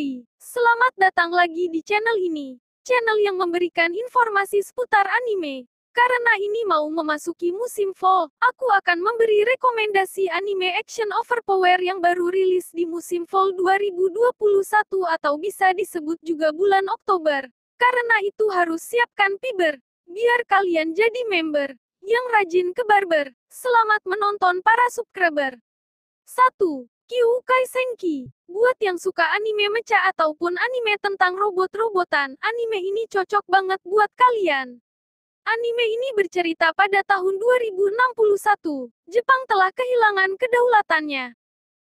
Hai, selamat datang lagi di channel ini. Channel yang memberikan informasi seputar anime. Karena ini mau memasuki musim fall, aku akan memberi rekomendasi anime action overpower yang baru rilis di musim fall 2021 atau bisa disebut juga bulan Oktober. Karena itu harus siapkan fiber, biar kalian jadi member yang rajin ke barber. Selamat menonton para subscriber. 1. Kyuukai Senki. Buat yang suka anime mecha ataupun anime tentang robot-robotan, anime ini cocok banget buat kalian. Anime ini bercerita pada tahun 2061. Jepang telah kehilangan kedaulatannya.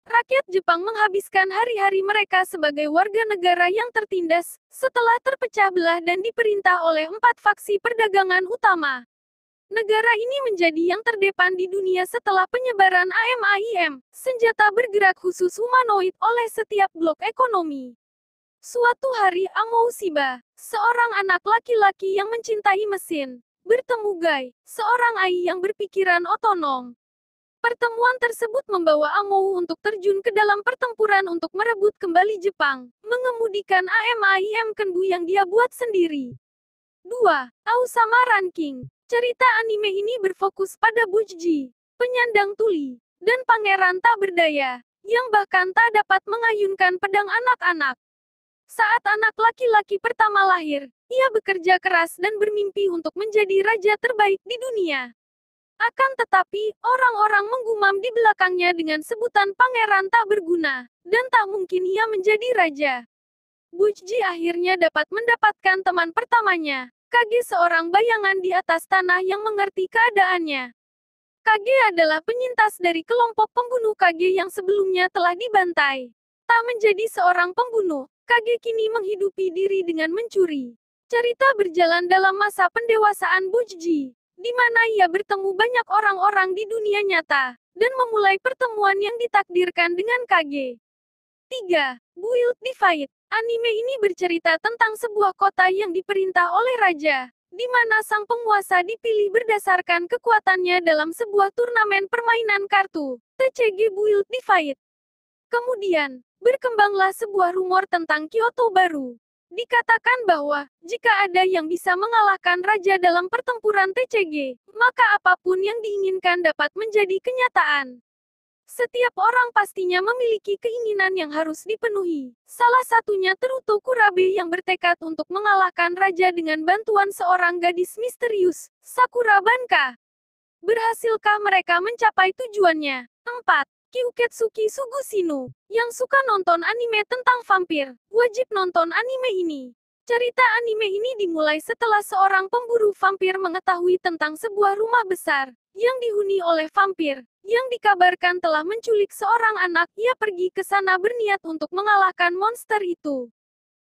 Rakyat Jepang menghabiskan hari-hari mereka sebagai warga negara yang tertindas, setelah terpecah belah dan diperintah oleh 4 faksi perdagangan utama. Negara ini menjadi yang terdepan di dunia setelah penyebaran AMAIM, senjata bergerak khusus humanoid oleh setiap blok ekonomi. Suatu hari Amou Shiba, seorang anak laki-laki yang mencintai mesin, bertemu Gai, seorang AI yang berpikiran otonom. Pertemuan tersebut membawa Amou untuk terjun ke dalam pertempuran untuk merebut kembali Jepang, mengemudikan AMAIM Kenbu yang dia buat sendiri. 2. Aosama Ranking. Cerita anime ini berfokus pada Bujji, penyandang tuli, dan pangeran tak berdaya, yang bahkan tak dapat mengayunkan pedang anak-anak. Saat anak laki-laki pertama lahir, ia bekerja keras dan bermimpi untuk menjadi raja terbaik di dunia. Akan tetapi, orang-orang menggumam di belakangnya dengan sebutan pangeran tak berguna, dan tak mungkin ia menjadi raja. Bujji akhirnya dapat mendapatkan teman pertamanya, Kage, seorang bayangan di atas tanah yang mengerti keadaannya. Kage adalah penyintas dari kelompok pembunuh Kage yang sebelumnya telah dibantai. Tak menjadi seorang pembunuh, Kage kini menghidupi diri dengan mencuri. Cerita berjalan dalam masa pendewasaan Bujji, di mana ia bertemu banyak orang-orang di dunia nyata, dan memulai pertemuan yang ditakdirkan dengan Kage. 3. Build Divide. Anime ini bercerita tentang sebuah kota yang diperintah oleh raja, di mana sang penguasa dipilih berdasarkan kekuatannya dalam sebuah turnamen permainan kartu, TCG Build Divide. Kemudian, berkembanglah sebuah rumor tentang Kyoto baru. Dikatakan bahwa, jika ada yang bisa mengalahkan raja dalam pertempuran TCG, maka apapun yang diinginkan dapat menjadi kenyataan. Setiap orang pastinya memiliki keinginan yang harus dipenuhi. Salah satunya Teruto Kurabe yang bertekad untuk mengalahkan raja dengan bantuan seorang gadis misterius, Sakura Banka. Berhasilkah mereka mencapai tujuannya? 4. Kyuketsuki Sugusino. Yang suka nonton anime tentang vampir, wajib nonton anime ini. Cerita anime ini dimulai setelah seorang pemburu vampir mengetahui tentang sebuah rumah besar, yang dihuni oleh vampir, yang dikabarkan telah menculik seorang anak. Ia pergi ke sana berniat untuk mengalahkan monster itu.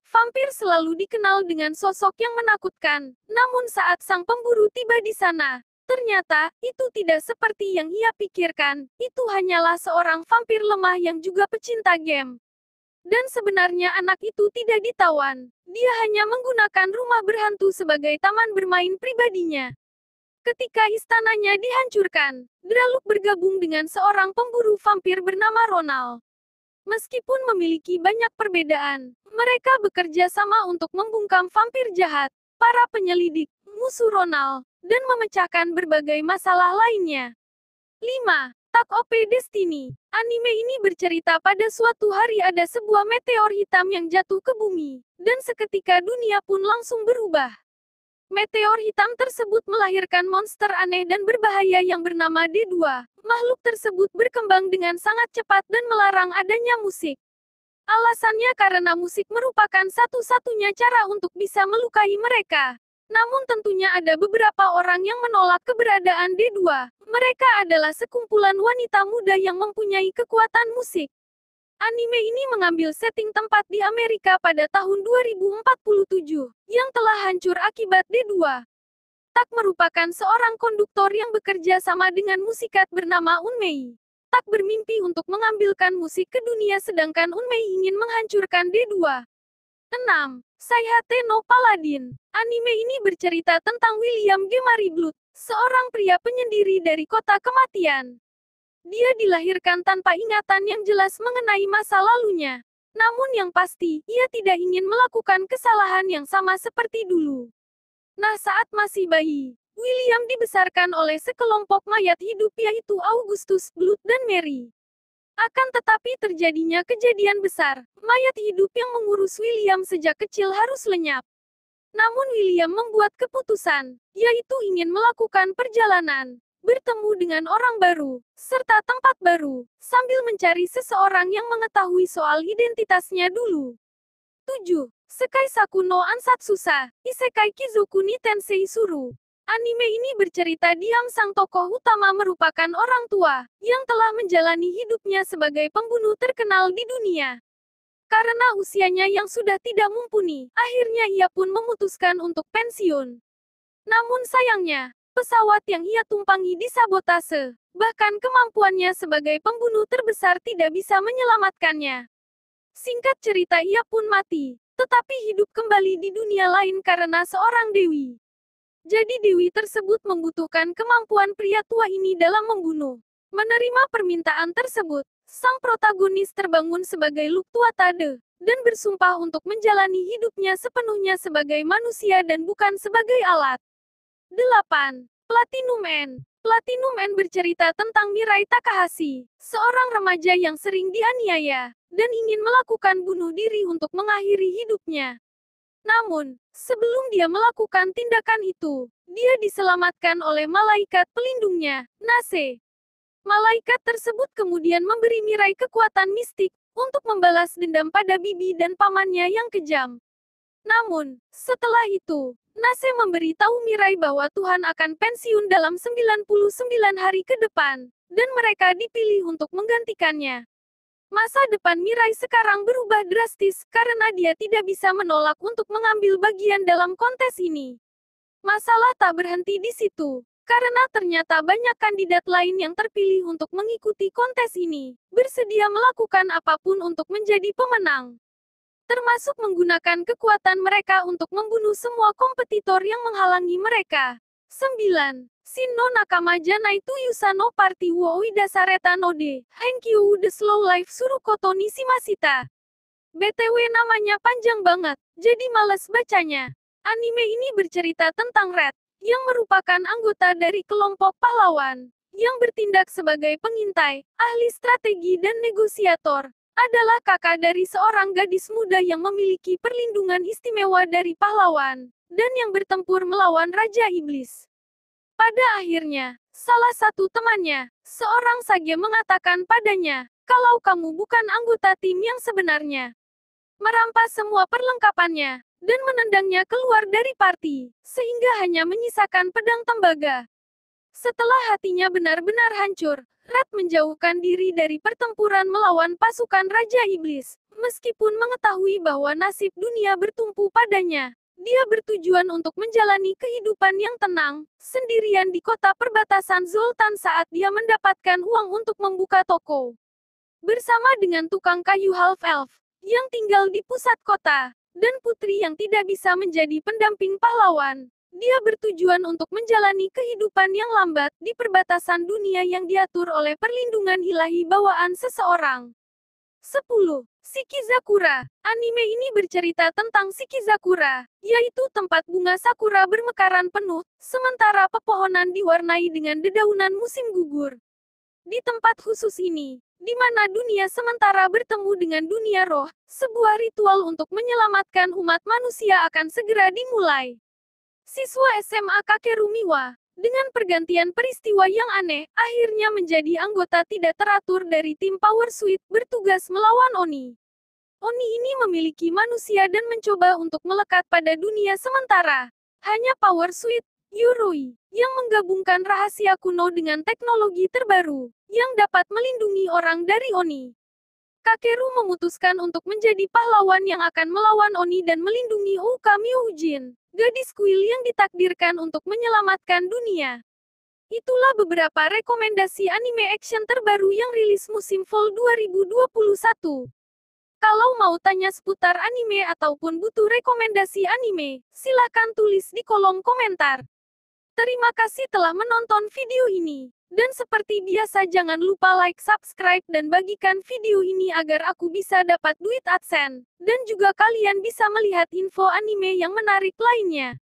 Vampir selalu dikenal dengan sosok yang menakutkan, namun saat sang pemburu tiba di sana, ternyata, itu tidak seperti yang ia pikirkan, itu hanyalah seorang vampir lemah yang juga pecinta game. Dan sebenarnya anak itu tidak ditawan, dia hanya menggunakan rumah berhantu sebagai taman bermain pribadinya. Ketika istananya dihancurkan, Draluk bergabung dengan seorang pemburu vampir bernama Ronald. Meskipun memiliki banyak perbedaan, mereka bekerja sama untuk membungkam vampir jahat, para penyelidik, musuh Ronald, dan memecahkan berbagai masalah lainnya. 5. Tak OP Destiny. Anime ini bercerita pada suatu hari ada sebuah meteor hitam yang jatuh ke bumi, dan seketika dunia pun langsung berubah. Meteor hitam tersebut melahirkan monster aneh dan berbahaya yang bernama D2. Makhluk tersebut berkembang dengan sangat cepat dan melarang adanya musik. Alasannya karena musik merupakan satu-satunya cara untuk bisa melukai mereka. Namun tentunya ada beberapa orang yang menolak keberadaan D2. Mereka adalah sekumpulan wanita muda yang mempunyai kekuatan musik. Anime ini mengambil setting tempat di Amerika pada tahun 2047, yang telah hancur akibat D2. Tak merupakan seorang konduktor yang bekerja sama dengan musikat bernama Unmei. Tak bermimpi untuk mengambilkan musik ke dunia sedangkan Unmei ingin menghancurkan D2. 6. Saihate no Paladin. Anime ini bercerita tentang William G. Mariblood, seorang pria penyendiri dari kota kematian. Dia dilahirkan tanpa ingatan yang jelas mengenai masa lalunya. Namun yang pasti, ia tidak ingin melakukan kesalahan yang sama seperti dulu. Nah, saat masih bayi, William dibesarkan oleh sekelompok mayat hidup yaitu Augustus, Blood, dan Mary. Akan tetapi terjadinya kejadian besar, mayat hidup yang mengurus William sejak kecil harus lenyap. Namun William membuat keputusan, yaitu ingin melakukan perjalanan, bertemu dengan orang baru, serta tempat baru, sambil mencari seseorang yang mengetahui soal identitasnya dulu. 7. Sekai Saku no Ansatsusa, Isekai Kizoku ni Tensei Suru. Anime ini bercerita Diam sang tokoh utama merupakan orang tua, yang telah menjalani hidupnya sebagai pembunuh terkenal di dunia. Karena usianya yang sudah tidak mumpuni, akhirnya ia pun memutuskan untuk pensiun. Namun sayangnya, pesawat yang ia tumpangi disabotase, bahkan kemampuannya sebagai pembunuh terbesar tidak bisa menyelamatkannya. Singkat cerita ia pun mati, tetapi hidup kembali di dunia lain karena seorang dewi. Jadi dewi tersebut membutuhkan kemampuan pria tua ini dalam membunuh. Menerima permintaan tersebut, sang protagonis terbangun sebagai Luk Tua Tade, dan bersumpah untuk menjalani hidupnya sepenuhnya sebagai manusia dan bukan sebagai alat. 8. Platinum N. Platinum N bercerita tentang Mirai Takahashi, seorang remaja yang sering dianiaya, dan ingin melakukan bunuh diri untuk mengakhiri hidupnya. Namun, sebelum dia melakukan tindakan itu, dia diselamatkan oleh malaikat pelindungnya, Nase. Malaikat tersebut kemudian memberi Mirai kekuatan mistik, untuk membalas dendam pada bibi dan pamannya yang kejam. Namun, setelah itu, Nase memberi tahu Mirai bahwa Tuhan akan pensiun dalam 99 hari ke depan, dan mereka dipilih untuk menggantikannya. Masa depan Mirai sekarang berubah drastis karena dia tidak bisa menolak untuk mengambil bagian dalam kontes ini. Masalah tak berhenti di situ, karena ternyata banyak kandidat lain yang terpilih untuk mengikuti kontes ini, bersedia melakukan apapun untuk menjadi pemenang. Termasuk menggunakan kekuatan mereka untuk membunuh semua kompetitor yang menghalangi mereka. 9. Shin no Nakama Janai to Yusano Party wo Oidasareta no de, Henkyu the Slow Life Surukoto ni Shimashita. BTW namanya panjang banget, jadi males bacanya. Anime ini bercerita tentang Red, yang merupakan anggota dari kelompok pahlawan, yang bertindak sebagai pengintai, ahli strategi dan negosiator. Adalah kakak dari seorang gadis muda yang memiliki perlindungan istimewa dari pahlawan, dan yang bertempur melawan Raja Iblis. Pada akhirnya, salah satu temannya, seorang sage mengatakan padanya, kalau kamu bukan anggota tim yang sebenarnya. Merampas semua perlengkapannya, dan menendangnya keluar dari party, sehingga hanya menyisakan pedang tembaga. Setelah hatinya benar-benar hancur, Red menjauhkan diri dari pertempuran melawan pasukan Raja Iblis. Meskipun mengetahui bahwa nasib dunia bertumpu padanya, dia bertujuan untuk menjalani kehidupan yang tenang, sendirian di kota perbatasan Zoltan saat dia mendapatkan uang untuk membuka toko. Bersama dengan tukang kayu half-elf, yang tinggal di pusat kota, dan putri yang tidak bisa menjadi pendamping pahlawan. Dia bertujuan untuk menjalani kehidupan yang lambat di perbatasan dunia yang diatur oleh perlindungan ilahi bawaan seseorang. 10. Shikizakura. Anime ini bercerita tentang Shikizakura, yaitu tempat bunga sakura bermekaran penuh, sementara pepohonan diwarnai dengan dedaunan musim gugur. Di tempat khusus ini, di mana dunia sementara bertemu dengan dunia roh, sebuah ritual untuk menyelamatkan umat manusia akan segera dimulai. Siswa SMA Kakeru Miwa, dengan pergantian peristiwa yang aneh, akhirnya menjadi anggota tidak teratur dari tim Power Suite, bertugas melawan Oni. Oni ini memiliki manusia dan mencoba untuk melekat pada dunia sementara. Hanya Power Suite, Yoroi, yang menggabungkan rahasia kuno dengan teknologi terbaru, yang dapat melindungi orang dari Oni. Kakeru memutuskan untuk menjadi pahlawan yang akan melawan Oni dan melindungi Ouka Myoujin, gadis kuil yang ditakdirkan untuk menyelamatkan dunia. Itulah beberapa rekomendasi anime action terbaru yang rilis musim Fall 2021. Kalau mau tanya seputar anime ataupun butuh rekomendasi anime, silahkan tulis di kolom komentar. Terima kasih telah menonton video ini. Dan seperti biasa jangan lupa like, subscribe, dan bagikan video ini agar aku bisa dapat duit AdSense. Dan juga kalian bisa melihat info anime yang menarik lainnya.